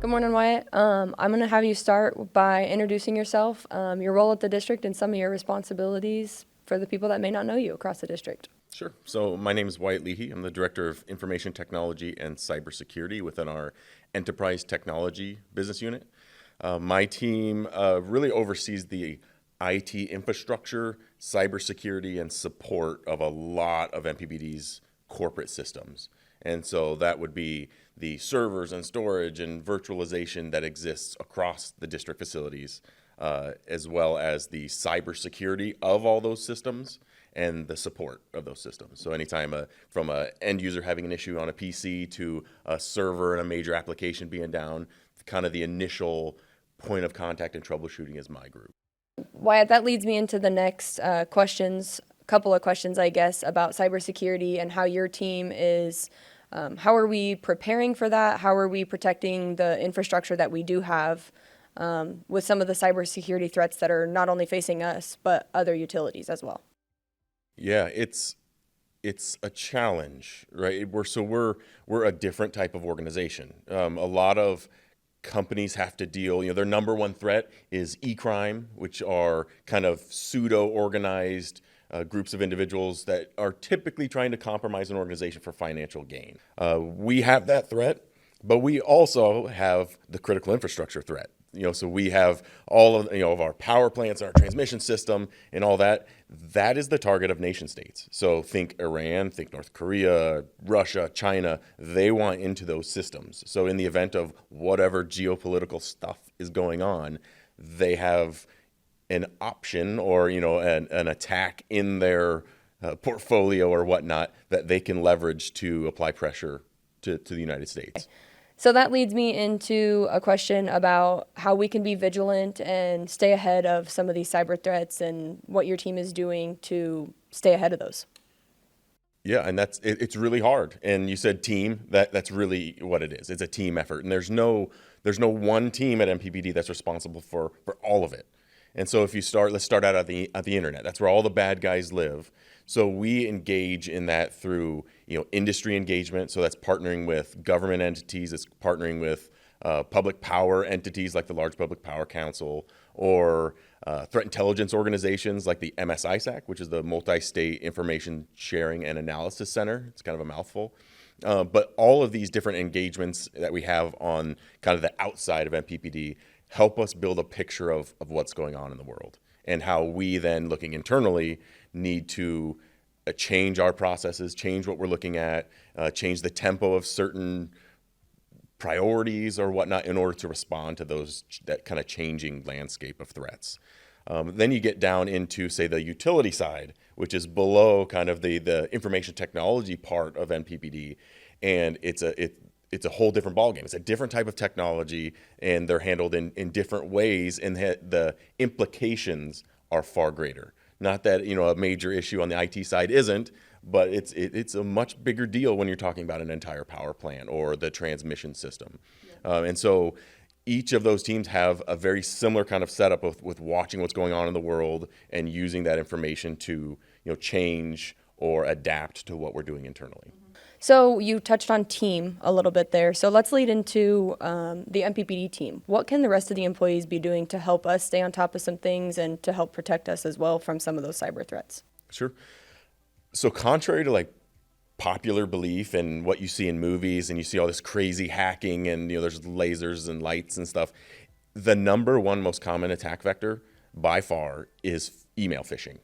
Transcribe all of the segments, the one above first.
Good morning, Wyatt. I'm going to have you start by introducing yourself, your role at the district, and some of your responsibilities for the people that may not know you across the district. Sure. So my name is Wyatt Leahy. I'm the Director of Information Technology and Cybersecurity within our Enterprise Technology business unit. My team really oversees the IT infrastructure, cybersecurity, and support of a lot of MPBD's corporate systems. And so that would be the servers and storage and virtualization that exists across the district facilities, as well as the cybersecurity of all those systems and the support of those systems. So anytime from an end user having an issue on a PC to a server and a major application being down, kind of the initial point of contact and troubleshooting is my group. Wyatt, that leads me into the next couple of questions, I guess, about cybersecurity and how your team is. How are we preparing for that? How are we protecting the infrastructure that we do have with some of the cybersecurity threats that are not only facing us, but other utilities as well? Yeah, it's a challenge, right? We're a different type of organization. A lot of companies have to deal, their number one threat is e-crime, which are kind of pseudo-organized groups of individuals that are typically trying to compromise an organization for financial gain. We have that threat, but we also have the critical infrastructure threat. So we have all of our power plants, our transmission system, and all that. That is the target of nation states. So think Iran, think North Korea, Russia, China. They want into those systems. So in the event of whatever geopolitical stuff is going on, they have an option or an attack in their portfolio or whatnot that they can leverage to apply pressure to the United States. So that leads me into a question about how we can be vigilant and stay ahead of some of these cyber threats and what your team is doing to stay ahead of those. Yeah, and it's really hard. And you said team, that's really what it is. It's a team effort. And there's no one team at MPBD that's responsible for all of it. And so if let's start out at the internet. That's where all the bad guys live. So we engage in that through industry engagement. So that's partnering with government entities. It's partnering with public power entities like the Large Public Power Council or threat intelligence organizations like the MSISAC, which is the Multi-State Information Sharing and Analysis Center. It's kind of a mouthful. But all of these different engagements that we have on kind of the outside of MPPD help us build a picture of what's going on in the world and how we then, looking internally, need to change our processes, change what we're looking at, change the tempo of certain priorities or whatnot in order to respond to that kind of changing landscape of threats. Then you get down into, say, the utility side, which is below kind of the information technology part of MPPD, and it's a whole different ballgame. It's a different type of technology, and they're handled in different ways, and the implications are far greater. Not that a major issue on the IT side isn't, but it's a much bigger deal when you're talking about an entire power plant or the transmission system. Yeah. And so each of those teams have a very similar kind of setup with watching what's going on in the world and using that information to change or adapt to what we're doing internally. So you touched on team a little bit there. So let's lead into the MPPD team. What can the rest of the employees be doing to help us stay on top of some things and to help protect us as well from some of those cyber threats? Sure. So contrary to popular belief and what you see in movies and you see all this crazy hacking and there's lasers and lights and stuff, the number one most common attack vector by far is email phishing.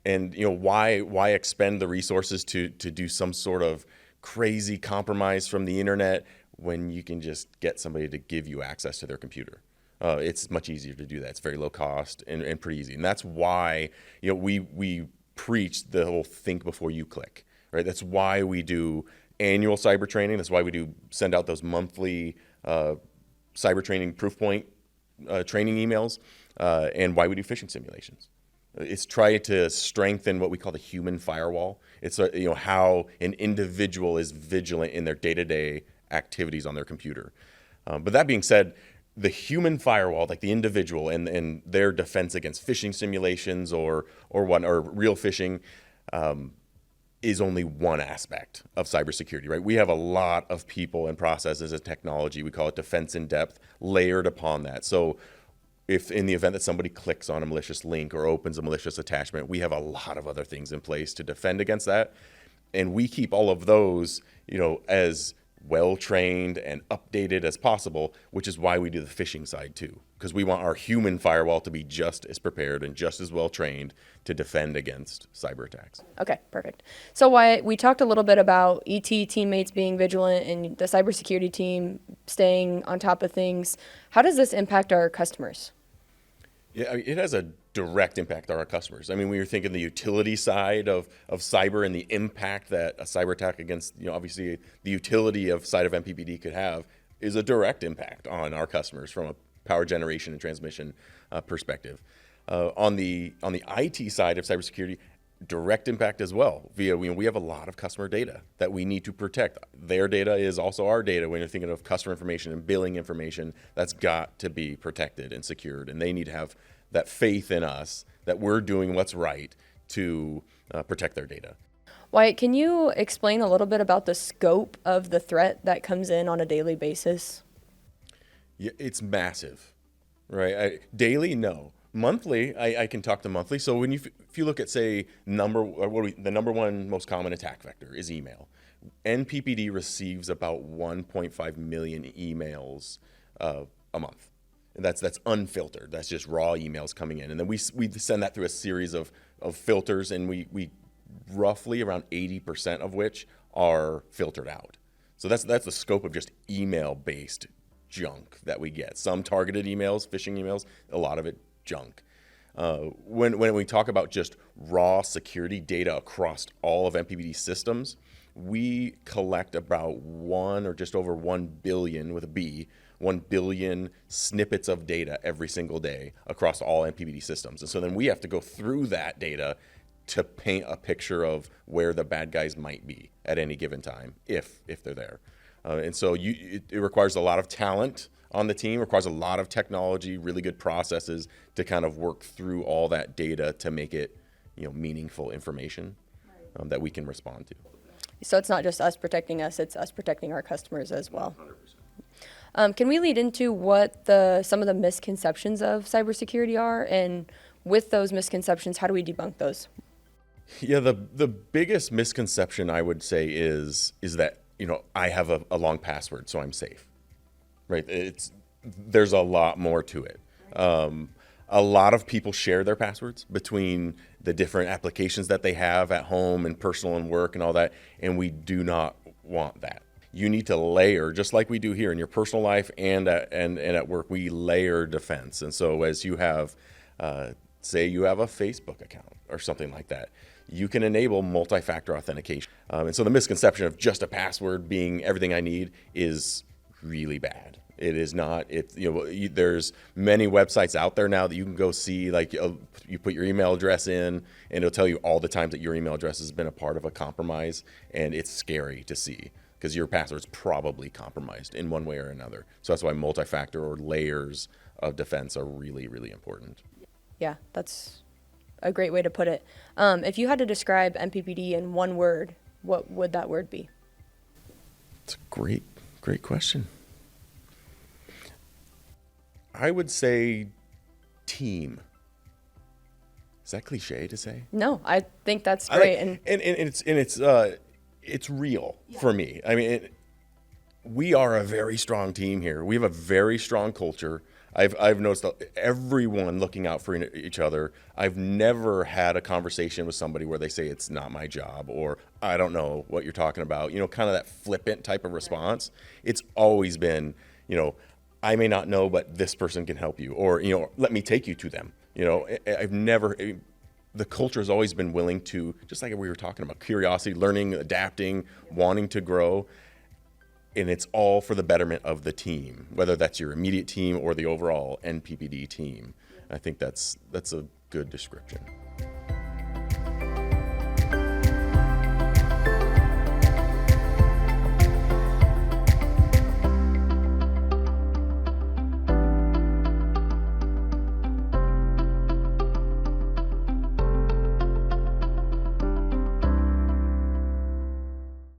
And why expend the resources to do some sort of crazy compromise from the internet when you can just get somebody to give you access to their computer? It's much easier to do that. It's very low cost and pretty easy. And that's why we preach the whole think before you click. Right? That's why we do annual cyber training. That's why we send out those monthly cyber training proof point training emails, and why we do phishing simulations. It's trying to strengthen what we call the human firewall. It's how an individual is vigilant in their day-to-day activities on their computer. But that being said, the human firewall, like the individual and their defense against phishing simulations or real phishing, is only one aspect of cybersecurity, right? We have a lot of people and processes and technology. We call it defense in depth, layered upon that. So if in the event that somebody clicks on a malicious link or opens a malicious attachment, we have a lot of other things in place to defend against that. And we keep all of those, as well trained and updated as possible, which is why we do the phishing side too, because we want our human firewall to be just as prepared and just as well trained to defend against cyber attacks. Okay, perfect. So Wyatt, we talked a little bit about ET teammates being vigilant and the cybersecurity team staying on top of things. How does this impact our customers? Yeah, it has a direct impact on our customers. I mean, when you're thinking the utility side of cyber and the impact that a cyber attack against, obviously the utility of side of MPPD could have is a direct impact on our customers from a power generation and transmission perspective. On the IT side of cybersecurity, direct impact as well. We have a lot of customer data that we need to protect. Their data is also our data. When you're thinking of customer information and billing information, that's got to be protected and secured. And they need to have that faith in us that we're doing what's right to protect their data. Wyatt, can you explain a little bit about the scope of the threat that comes in on a daily basis? Yeah, it's massive, right? Daily, no. Monthly, I can talk to monthly. So if you look at, say, the number one most common attack vector is email. NPPD receives about 1.5 million emails a month. And that's unfiltered. That's just raw emails coming in. And then we send that through a series of filters, and we roughly around 80% of which are filtered out. So that's the scope of just email-based junk that we get. Some targeted emails, phishing emails, a lot of it junk. When we talk about just raw security data across all of MPPD systems, we collect about just over 1 billion with a B, 1 billion snippets of data every single day across all MPPD systems. And so then we have to go through that data to paint a picture of where the bad guys might be at any given time, if they're there. And so it requires a lot of talent on the team, requires a lot of technology, really good processes to kind of work through all that data to make it, meaningful information that we can respond to. So it's not just us protecting us, it's us protecting our customers as well. 100%. Can we lead into what some of the misconceptions of cybersecurity are? And with those misconceptions, how do we debunk those? Yeah, the biggest misconception I would say is that, I have a long password, so I'm safe. Right? There's a lot more to it. A lot of people share their passwords between the different applications that they have at home and personal and work and all that, and we do not want that. You need to layer, just like we do here in your personal life and at work, we layer defense. And so as you have, say you have a Facebook account or something like that, you can enable multi-factor authentication. And so the misconception of just a password being everything I need is really bad. It is not. There's many websites out there now that you can go see, like you put your email address in and it'll tell you all the times that your email address has been a part of a compromise, and it's scary to see because your password's probably compromised in one way or another. So that's why multi-factor or layers of defense are really, really important. Yeah, that's a great way to put it. If you had to describe MPPD in one word, what would that word be? It's a great question. I would say team. Is that cliche to say? No, I think that's great. It's real for me. I mean, we are a very strong team here. We have a very strong culture. I've noticed everyone looking out for each other. I've never had a conversation with somebody where they say it's not my job or I don't know what you're talking about. Kind of that flippant type of response. It's always been, I may not know, but this person can help you, or let me take you to them. The culture has always been willing to, just like we were talking about, curiosity, learning, adapting, wanting to grow. And it's all for the betterment of the team, whether that's your immediate team or the overall NPPD team. I think that's a good description.